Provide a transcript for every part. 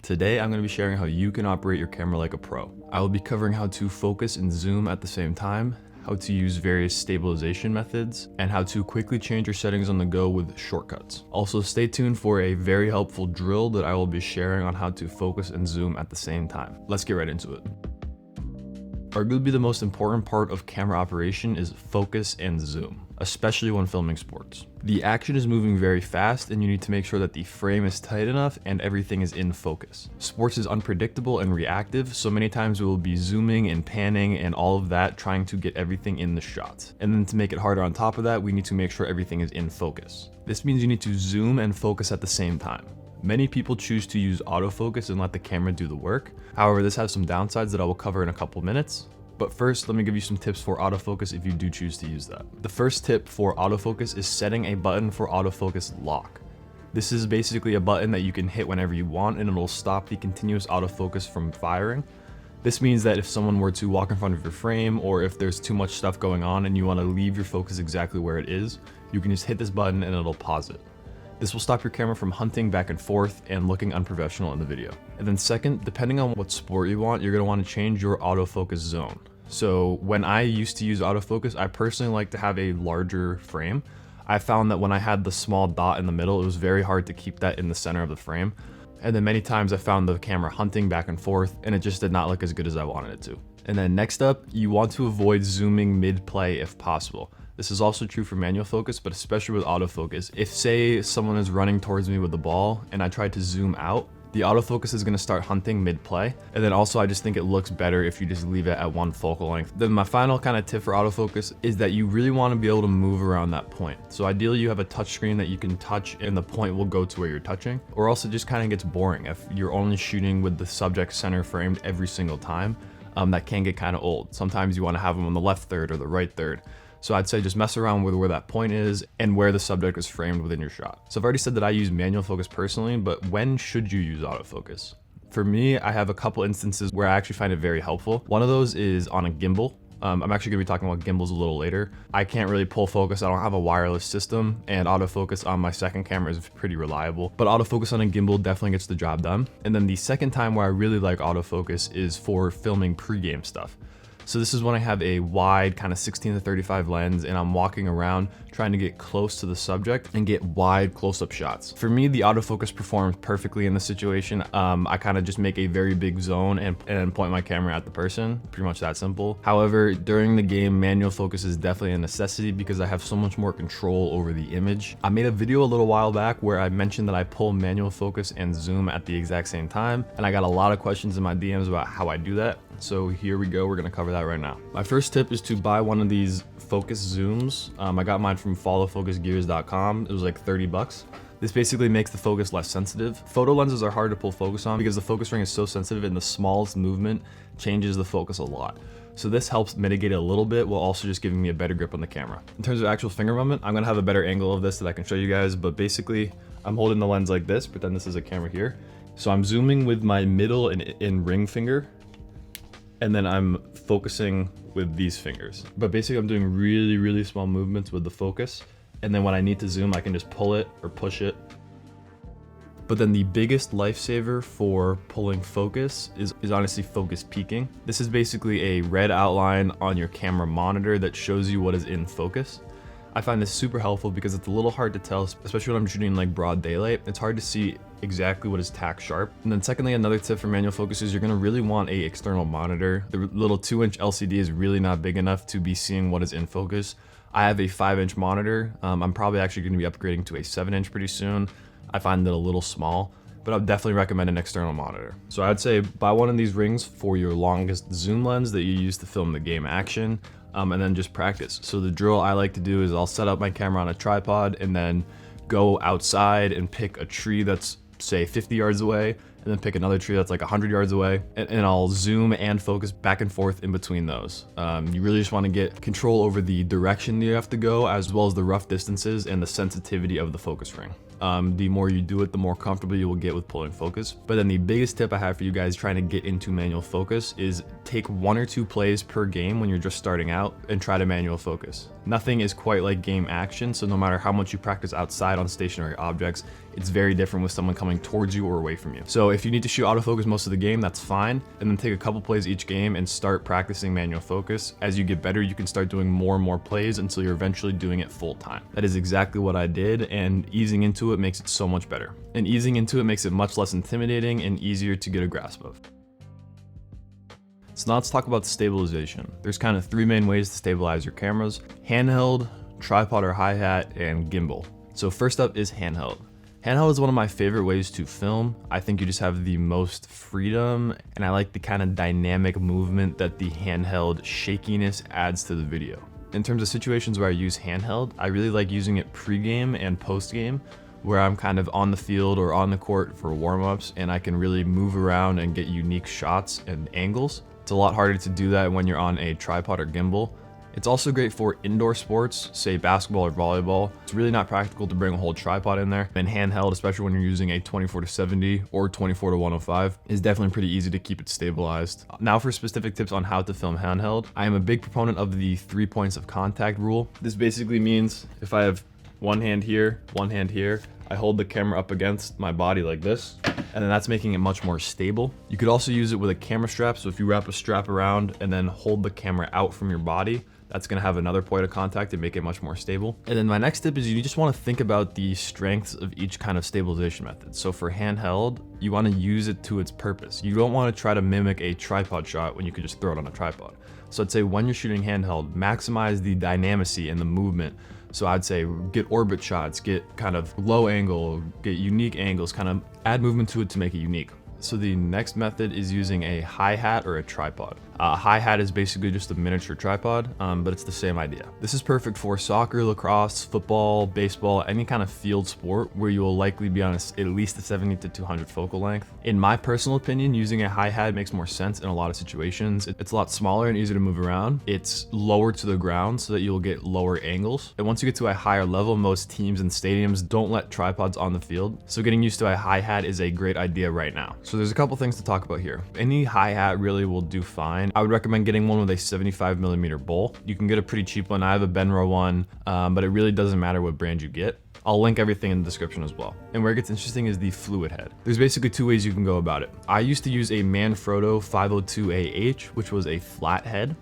Today, I'm going to be sharing how you can operate your camera like a pro. I will be covering how to focus and zoom at the same time, how to use various stabilization methods, and how to quickly change your settings on the go with shortcuts. Also, stay tuned for a very helpful drill that I will be sharing on how to focus and zoom at the same time. Let's get right into it. Arguably the most important part of camera operation is focus and zoom, especially when filming sports. The action is moving very fast and you need to make sure that the frame is tight enough and everything is in focus. Sports is unpredictable and reactive, so many times we will be zooming and panning and all of that, trying to get everything in the shot. And then to make it harder on top of that, we need to make sure everything is in focus. This means you need to zoom and focus at the same time. Many people choose to use autofocus and let the camera do the work. However, this has some downsides that I will cover in a couple minutes. But first, let me give you some tips for autofocus if you do choose to use that. The first tip for autofocus is setting a button for autofocus lock. This is basically a button that you can hit whenever you want and it'll stop the continuous autofocus from firing. This means that if someone were to walk in front of your frame, or if there's too much stuff going on and you want to leave your focus exactly where it is, you can just hit this button and it'll pause it. This will stop your camera from hunting back and forth and looking unprofessional in the video. And then second, depending on what sport you want, you're going to want to change your autofocus zone. So when I used to use autofocus, I personally like to have a larger frame. I found that when I had the small dot in the middle, it was very hard to keep that in the center of the frame. And then many times I found the camera hunting back and forth and it just did not look as good as I wanted it to. And then next up, you want to avoid zooming mid-play if possible. This is also true for manual focus, but especially with autofocus. If say someone is running towards me with the ball and I try to zoom out, the autofocus is going to start hunting mid-play. And then also I just think it looks better if you just leave it at one focal length. Then my final kind of tip for autofocus is that you really want to be able to move around that point. So ideally you have a touch screen that you can touch and the point will go to where you're touching, or else it just kind of gets boring. If you're only shooting with the subject center framed every single time, that can get kind of old. Sometimes you want to have them on the left third or the right third. So I'd say just mess around with where that point is and where the subject is framed within your shot. So I've already said that I use manual focus personally, but when should you use autofocus? For me, I have a couple instances where I actually find it very helpful. One of those is on a gimbal. I'm actually gonna be talking about gimbals a little later. I can't really pull focus, I don't have a wireless system, and autofocus on my second camera is pretty reliable, but autofocus on a gimbal definitely gets the job done. And then the second time where I really like autofocus is for filming pre-game stuff. So this is when I have a wide kind of 16-35 lens and I'm walking around trying to get close to the subject and get wide close-up shots. For me, the autofocus performs perfectly in this situation. I kind of just make a very big zone and point my camera at the person, pretty much that simple. However, during the game, manual focus is definitely a necessity because I have so much more control over the image. I made a video a little while back where I mentioned that I pull manual focus and zoom at the exact same time, and I got a lot of questions in my DMs about how I do that. So here we go, we're gonna cover that right now. My first tip is to buy one of these focus zooms. I got mine from followfocusgears.com. It was like 30 bucks. This basically makes the focus less sensitive. Photo lenses are hard to pull focus on because the focus ring is so sensitive and the smallest movement changes the focus a lot. So this helps mitigate it a little bit while also just giving me a better grip on the camera. In terms of actual finger movement, I'm gonna have a better angle of this that I can show you guys, but basically I'm holding the lens like this, pretend this is a camera here. So I'm zooming with my middle and ring finger, and then I'm focusing with these fingers. But basically I'm doing really, really small movements with the focus. And then when I need to zoom, I can just pull it or push it. But then the biggest lifesaver for pulling focus is honestly focus peaking. This is basically a red outline on your camera monitor that shows you what is in focus. I find this super helpful because it's a little hard to tell, especially when I'm shooting like broad daylight. It's hard to see exactly what is tack sharp. And then secondly, another tip for manual focus is you're gonna really want a external monitor. The little 2-inch LCD is really not big enough to be seeing what is in focus. I have a 5-inch monitor. I'm probably actually gonna be upgrading to a 7-inch pretty soon. I find it a little small, but I would definitely recommend an external monitor. So I'd say buy one of these rings for your longest zoom lens that you use to film the game action. And then just practice. So the drill I like to do is I'll set up my camera on a tripod and then go outside and pick a tree that's say 50 yards away, and then pick another tree that's like 100 yards away, and I'll zoom and focus back and forth in between those. You really just want to get control over the direction you have to go, as well as the rough distances and the sensitivity of the focus ring. The more you do it, the more comfortable you will get with pulling focus. But then the biggest tip I have for you guys trying to get into manual focus is take 1 or 2 plays per game when you're just starting out and try to manual focus. Nothing is quite like game action, so no matter how much you practice outside on stationary objects, it's very different with someone coming towards you or away from you. So if you need to shoot autofocus most of the game, that's fine, and then take a couple plays each game and start practicing manual focus. As you get better, you can start doing more and more plays until you're eventually doing it full time. That is exactly what I did, and easing into it makes it so much better. And easing into it makes it much less intimidating and easier to get a grasp of. So now let's talk about stabilization. There's kind of 3 main ways to stabilize your cameras: handheld, tripod or hi-hat, and gimbal. So first up is handheld. Handheld is one of my favorite ways to film. I think you just have the most freedom, and I like the kind of dynamic movement that the handheld shakiness adds to the video. In terms of situations where I use handheld, I really like using it pre-game and post-game, where I'm kind of on the field or on the court for warm-ups, and I can really move around and get unique shots and angles. It's a lot harder to do that when you're on a tripod or gimbal. It's also great for indoor sports, say basketball or volleyball. It's really not practical to bring a whole tripod in there. And handheld, especially when you're using a 24-70 or 24-105, is definitely pretty easy to keep it stabilized. Now for specific tips on how to film handheld, I am a big proponent of the 3 points of contact rule. This basically means if I have one hand here, I hold the camera up against my body like this, and then that's making it much more stable. You could also use it with a camera strap, so if you wrap a strap around and then hold the camera out from your body, that's gonna have another point of contact and make it much more stable. And then my next tip is you just wanna think about the strengths of each kind of stabilization method. So for handheld, you wanna use it to its purpose. You don't wanna try to mimic a tripod shot when you could just throw it on a tripod. So I'd say when you're shooting handheld, maximize the dynamicy and the movement. So I'd say get orbit shots, get kind of low angle, get unique angles, kind of add movement to it to make it unique. So the next method is using a hi-hat or a tripod. Hi-hat is basically just a miniature tripod, but it's the same idea. This is perfect for soccer, lacrosse, football, baseball, any kind of field sport where you will likely be on at least a 70 to 200 focal length. In my personal opinion, using a hi-hat makes more sense in a lot of situations. It's a lot smaller and easier to move around. It's lower to the ground so that you'll get lower angles. And once you get to a higher level, most teams and stadiums don't let tripods on the field. So getting used to a hi-hat is a great idea right now. So there's a couple things to talk about here. Any hi-hat really will do fine. I would recommend getting one with a 75mm bowl. You can get a pretty cheap one. I have a Benro one, but it really doesn't matter what brand you get. I'll link everything in the description as well. And where it gets interesting is the fluid head. There's basically 2 ways you can go about it. I used to use a Manfrotto 502AH, which was a flat head.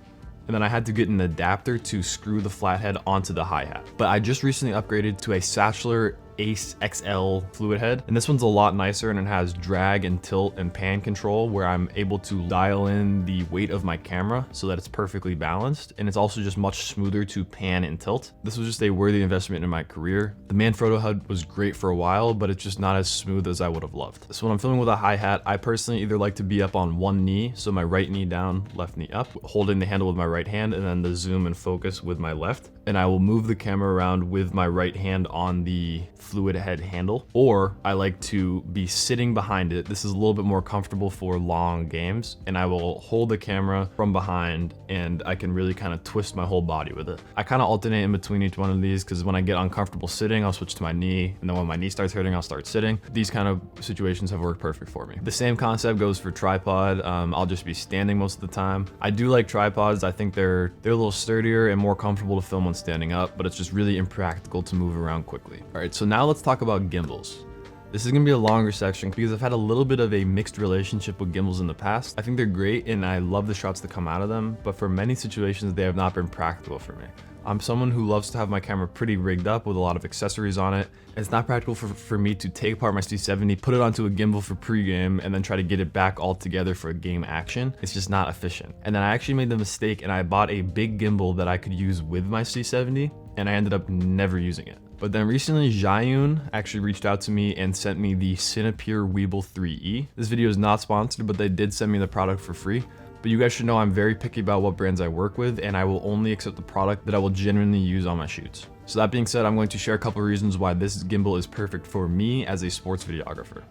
And then I had to get an adapter to screw the flathead onto the hi-hat. But I just recently upgraded to a Satchler Ace XL fluid head, and this one's a lot nicer, and it has drag and tilt and pan control where I'm able to dial in the weight of my camera so that it's perfectly balanced, and it's also just much smoother to pan and tilt. This was just a worthy investment in my career. The Manfrotto head was great for a while, but it's just not as smooth as I would have loved. So when I'm filming with a hi-hat, I personally either like to be up on one knee, so my right knee down, left knee up, holding the handle with my right hand, and then the zoom and focus with my left. And I will move the camera around with my right hand on the fluid head handle, or I like to be sitting behind it. This is a little bit more comfortable for long games, and I will hold the camera from behind and I can really kind of twist my whole body with it. I kind of alternate in between each one of these because when I get uncomfortable sitting, I'll switch to my knee, and then when my knee starts hurting, I'll start sitting. These kind of situations have worked perfect for me. The same concept goes for tripod. I'll just be standing most of the time. I do like tripods. I think they're a little sturdier and more comfortable to film when standing up, but it's just really impractical to move around quickly. All right, so now let's talk about gimbals. This is gonna be a longer section because I've had a little bit of a mixed relationship with gimbals in the past. I think they're great and I love the shots that come out of them, but for many situations, they have not been practical for me. I'm someone who loves to have my camera pretty rigged up with a lot of accessories on it. It's not practical for me to take apart my C70, put it onto a gimbal for pregame, and then try to get it back all together for game action. It's just not efficient. And then I actually made the mistake and I bought a big gimbal that I could use with my C70, and I ended up never using it. But then recently, ZHIYUN actually reached out to me and sent me the Cinepeer Weebill 3E. This video is not sponsored, but they did send me the product for free. But you guys should know I'm very picky about what brands I work with, and I will only accept the product that I will genuinely use on my shoots. So that being said, I'm going to share a couple of reasons why this gimbal is perfect for me as a sports videographer.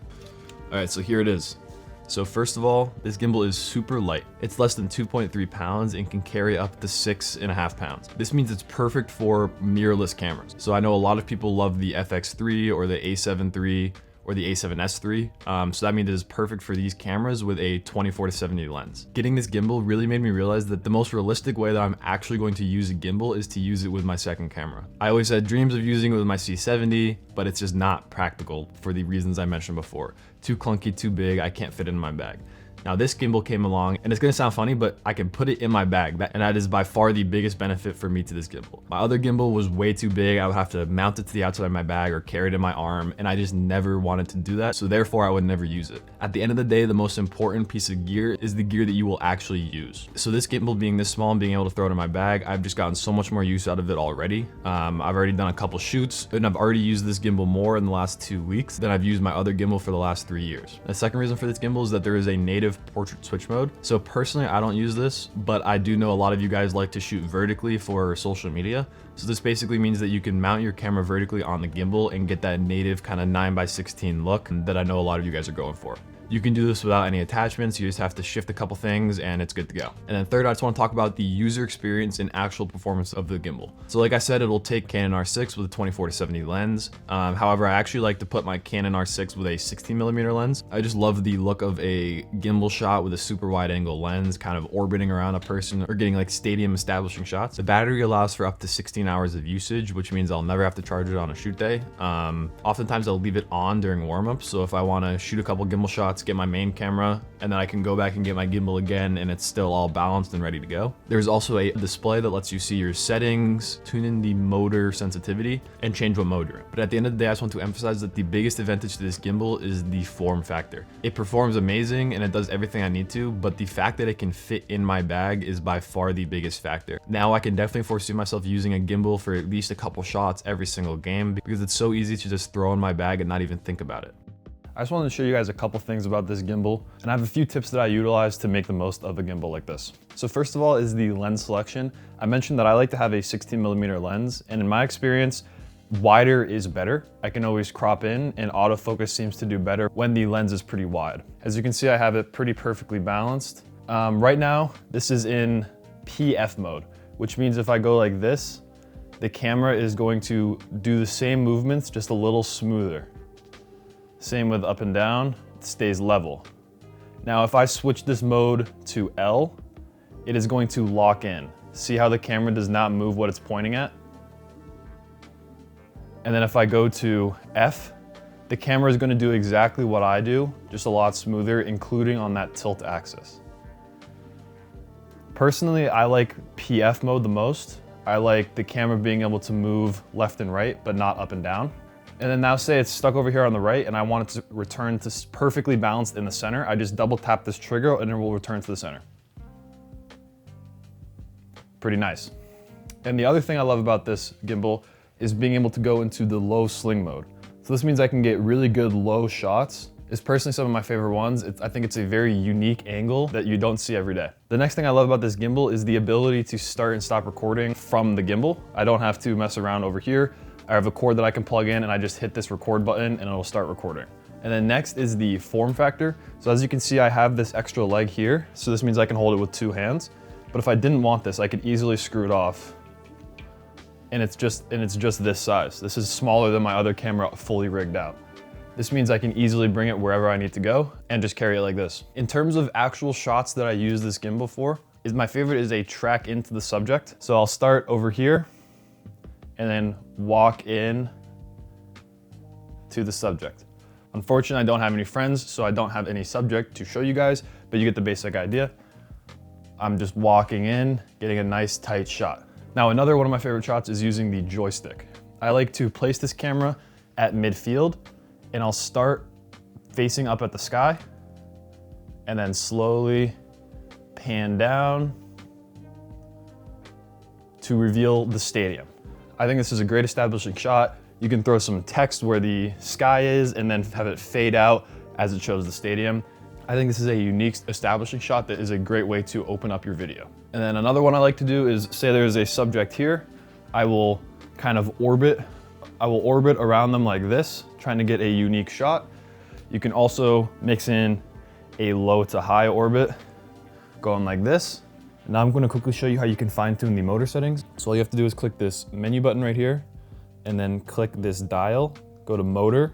All right, so here it is. So first of all, this gimbal is super light. It's less than 2.3 pounds and can carry up to 6.5 pounds. This means it's perfect for mirrorless cameras. So I know a lot of people love the FX3 or the A7 III or the A7S III. So that means it is perfect for these cameras with a 24-70 lens. Getting this gimbal really made me realize that the most realistic way that I'm actually going to use a gimbal is to use it with my second camera. I always had dreams of using it with my C70, but it's just not practical for the reasons I mentioned before. Too clunky, too big, I can't fit it in my bag. Now this gimbal came along, and it's gonna sound funny, but I can put it in my bag, and that is by far the biggest benefit for me to this gimbal. My other gimbal was way too big. I would have to mount it to the outside of my bag or carry it in my arm, and I just never wanted to do that, so therefore I would never use it. At the end of the day, the most important piece of gear is the gear that you will actually use. So this gimbal being this small and being able to throw it in my bag, I've just gotten so much more use out of it already. I've already done a couple shoots, and I've already used this gimbal more in the last 2 weeks than I've used my other gimbal for the last 3 years. The second reason for this gimbal is that there is a native portrait switch mode. So personally, I don't use this, but I do know a lot of you guys like to shoot vertically for social media. So this basically means that you can mount your camera vertically on the gimbal and get that native kind of 9:16 look that I know a lot of you guys are going for. You can do this without any attachments. You just have to shift a couple things and it's good to go. And then third, I just want to talk about the user experience and actual performance of the gimbal. So like I said, it'll take Canon R6 with a 24-70 lens. However, I actually like to put my Canon R6 with a 16mm lens. I just love the look of a gimbal shot with a super wide angle lens, kind of orbiting around a person or getting like stadium establishing shots. The battery allows for up to 16 hours of usage, which means I'll never have to charge it on a shoot day. Oftentimes I'll leave it on during warm-ups. So if I want to shoot a couple gimbal shots, get my main camera, and then I can go back and get my gimbal again and it's still all balanced and ready to go. There's also a display that lets you see your settings, tune in the motor sensitivity, and change what mode you're in. But at the end of the day, I just want to emphasize that the biggest advantage to this gimbal is the form factor. It performs amazing and it does everything I need to, but the fact that it can fit in my bag is by far the biggest factor. Now I can definitely foresee myself using a gimbal for at least a couple shots every single game because it's so easy to just throw in my bag and not even think about it. I just wanted to show you guys a couple things about this gimbal, and I have a few tips that I utilize to make the most of a gimbal like this. So first of all is the lens selection. I mentioned that I like to have a 16mm lens, and in my experience, wider is better. I can always crop in, and autofocus seems to do better when the lens is pretty wide. As you can see, I have it pretty perfectly balanced. Right now, this is in PF mode, which means if I go like this, the camera is going to do the same movements, just a little smoother. Same with up and down, it stays level. Now if I switch this mode to L, it is going to lock in. See how the camera does not move what it's pointing at? And then if I go to F, the camera is going to do exactly what I do, just a lot smoother, including on that tilt axis. Personally, I like PF mode the most. I like the camera being able to move left and right, but not up and down. And then now say it's stuck over here on the right and I want it to return to perfectly balanced in the center. I just double tap this trigger and it will return to the center. Pretty nice. And the other thing I love about this gimbal is being able to go into the low sling mode. So this means I can get really good low shots. It's personally some of my favorite ones. I think it's a very unique angle that you don't see every day. The next thing I love about this gimbal is the ability to start and stop recording from the gimbal. I don't have to mess around over here. I have a cord that I can plug in and I just hit this record button and it'll start recording. And then next is the form factor. So as you can see, I have this extra leg here. So this means I can hold it with 2 hands. But if I didn't want this, I could easily screw it off. And it's just this size. This is smaller than my other camera fully rigged out. This means I can easily bring it wherever I need to go and just carry it like this. In terms of actual shots that I use this gimbal for, my favorite is a track into the subject. So I'll start over here and then walk in to the subject. Unfortunately, I don't have any friends, so I don't have any subject to show you guys, but you get the basic idea. I'm just walking in, getting a nice tight shot. Now, another one of my favorite shots is using the joystick. I like to place this camera at midfield, and I'll start facing up at the sky, and then slowly pan down to reveal the stadium. I think this is a great establishing shot. You can throw some text where the sky is and then have it fade out as it shows the stadium. I think this is a unique establishing shot that is a great way to open up your video. And then another one I like to do is say there's a subject here. I will kind of orbit around them like this, trying to get a unique shot. You can also mix in a low to high orbit going like this. Now I'm going to quickly show you how you can fine tune the motor settings. So all you have to do is click this menu button right here and then click this dial, go to motor,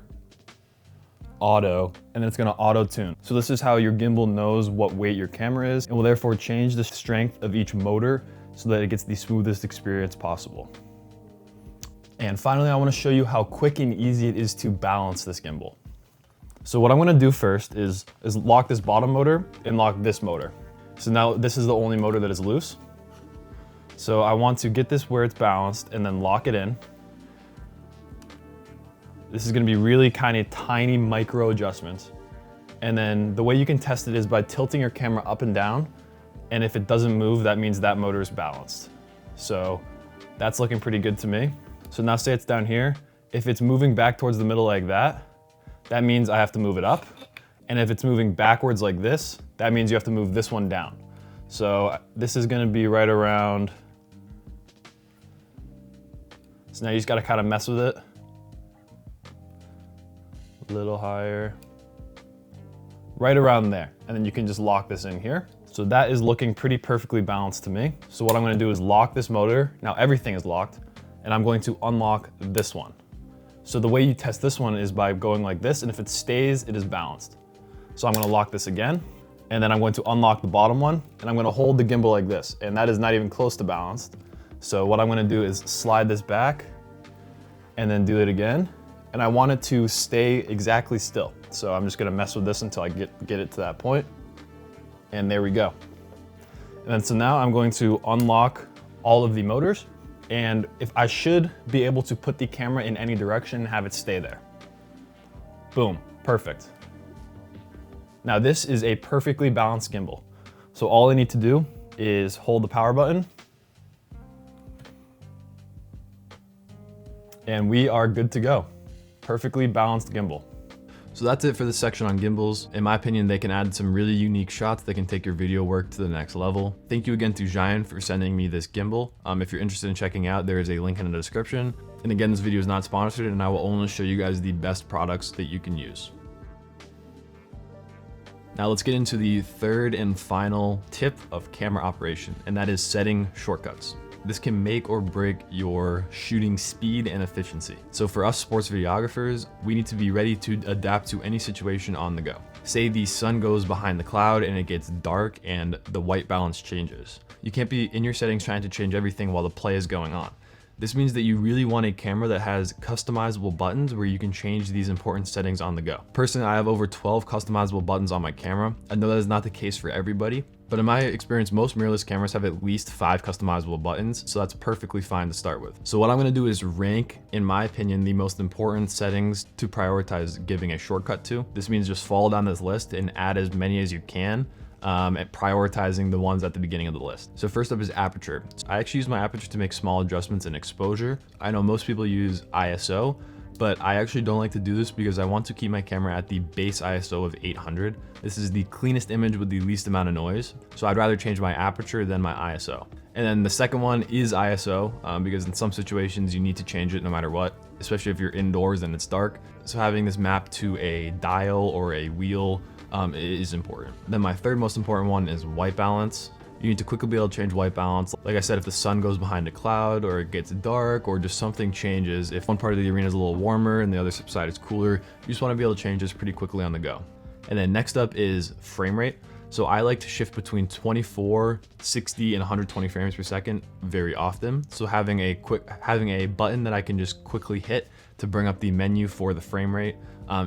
auto, and then it's gonna auto tune. So this is how your gimbal knows what weight your camera is and will therefore change the strength of each motor so that it gets the smoothest experience possible. And finally, I wanna show you how quick and easy it is to balance this gimbal. So what I'm gonna do first is lock this bottom motor and lock this motor. So now this is the only motor that is loose. So I want to get this where it's balanced and then lock it in. This is gonna be really kind of tiny micro adjustments. And then the way you can test it is by tilting your camera up and down. And if it doesn't move, that means that motor is balanced. So that's looking pretty good to me. So now say it's down here. If it's moving back towards the middle like that, that means I have to move it up. And if it's moving backwards like this, that means you have to move this one down. So this is gonna be right around. So now you just gotta kind of mess with it. A little higher. Right around there. And then you can just lock this in here. So that is looking pretty perfectly balanced to me. So what I'm gonna do is lock this motor. Now everything is locked. And I'm going to unlock this one. So the way you test this one is by going like this, and if it stays, it is balanced. So I'm gonna lock this again, and then I'm going to unlock the bottom one, and I'm gonna hold the gimbal like this, and that is not even close to balanced. So what I'm gonna do is slide this back, and then do it again, and I want it to stay exactly still. So I'm just gonna mess with this until I get it to that point, and there we go. And then so now I'm going to unlock all of the motors, and if I should be able to put the camera in any direction and have it stay there. Boom, perfect. Now this is a perfectly balanced gimbal. So all I need to do is hold the power button and we are good to go. Perfectly balanced gimbal. So that's it for this section on gimbals. In my opinion, they can add some really unique shots that can take your video work to the next level. Thank you again to ZHIYUN for sending me this gimbal. If you're interested in checking out, there is a link in the description. And again, this video is not sponsored and I will only show you guys the best products that you can use. Now let's get into the third and final tip of camera operation, and that is setting shortcuts. This can make or break your shooting speed and efficiency. So for us sports videographers, we need to be ready to adapt to any situation on the go. Say the sun goes behind the cloud and it gets dark and the white balance changes. You can't be in your settings trying to change everything while the play is going on. This means that you really want a camera that has customizable buttons where you can change these important settings on the go. Personally, I have over 12 customizable buttons on my camera. I know that is not the case for everybody, but in my experience, most mirrorless cameras have at least 5 customizable buttons, so that's perfectly fine to start with. So what I'm gonna do is rank, in my opinion, the most important settings to prioritize giving a shortcut to. This means just follow down this list and add as many as you can, and prioritizing the ones at the beginning of the list. So first up is aperture. I actually use my aperture to make small adjustments in exposure. I know most people use ISO, but I actually don't like to do this because I want to keep my camera at the base ISO of 800. This is the cleanest image with the least amount of noise. So I'd rather change my aperture than my ISO. And then the second one is ISO, because in some situations you need to change it no matter what, especially if you're indoors and it's dark. So having this map to a dial or a wheel is important. Then my third most important one is white balance. You need to quickly be able to change white balance. Like I said, if the sun goes behind a cloud or it gets dark or just something changes, if one part of the arena is a little warmer and the other side is cooler, you just want to be able to change this pretty quickly on the go. And then next up is frame rate. So I like to shift between 24, 60, and 120 frames per second very often. So having a button that I can just quickly hit to bring up the menu for the frame rate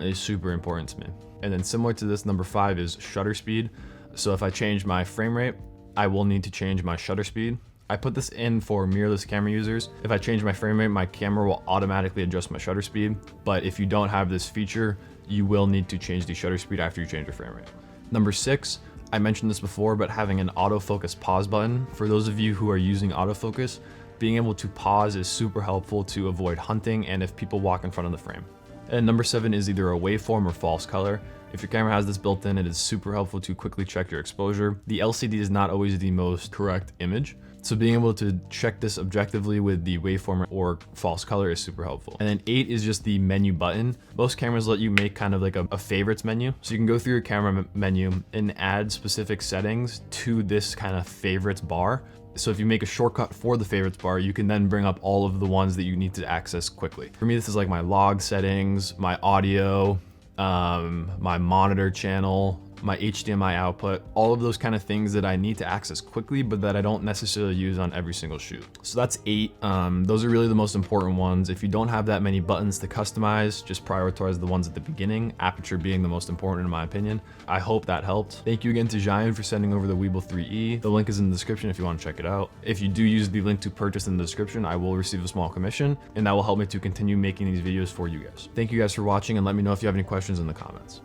is super important to me. And then similar to this, number 5 is shutter speed. So if I change my frame rate, I will need to change my shutter speed. I put this in for mirrorless camera users. If I change my frame rate, my camera will automatically adjust my shutter speed. But if you don't have this feature, you will need to change the shutter speed after you change your frame rate. Number 6, I mentioned this before, but having an autofocus pause button. For those of you who are using autofocus, being able to pause is super helpful to avoid hunting and if people walk in front of the frame. And number 7 is either a waveform or false color. If your camera has this built in, it is super helpful to quickly check your exposure. The LCD is not always the most correct image, so being able to check this objectively with the waveform or false color is super helpful. And then 8 is just the menu button. Most cameras let you make kind of like a favorites menu. So you can go through your camera menu and add specific settings to this kind of favorites bar. So if you make a shortcut for the favorites bar, you can then bring up all of the ones that you need to access quickly. For me, this is like my log settings, my audio, my monitor channel, my HDMI output, all of those kind of things that I need to access quickly, but that I don't necessarily use on every single shoot. So that's 8. Those are really the most important ones. If you don't have that many buttons to customize, just prioritize the ones at the beginning, aperture being the most important in my opinion. I hope that helped. Thank you again to ZHIYUN for sending over the Weebill 3E. The link is in the description if you want to check it out. If you do use the link to purchase in the description, I will receive a small commission, and that will help me to continue making these videos for you guys. Thank you guys for watching, and let me know if you have any questions in the comments.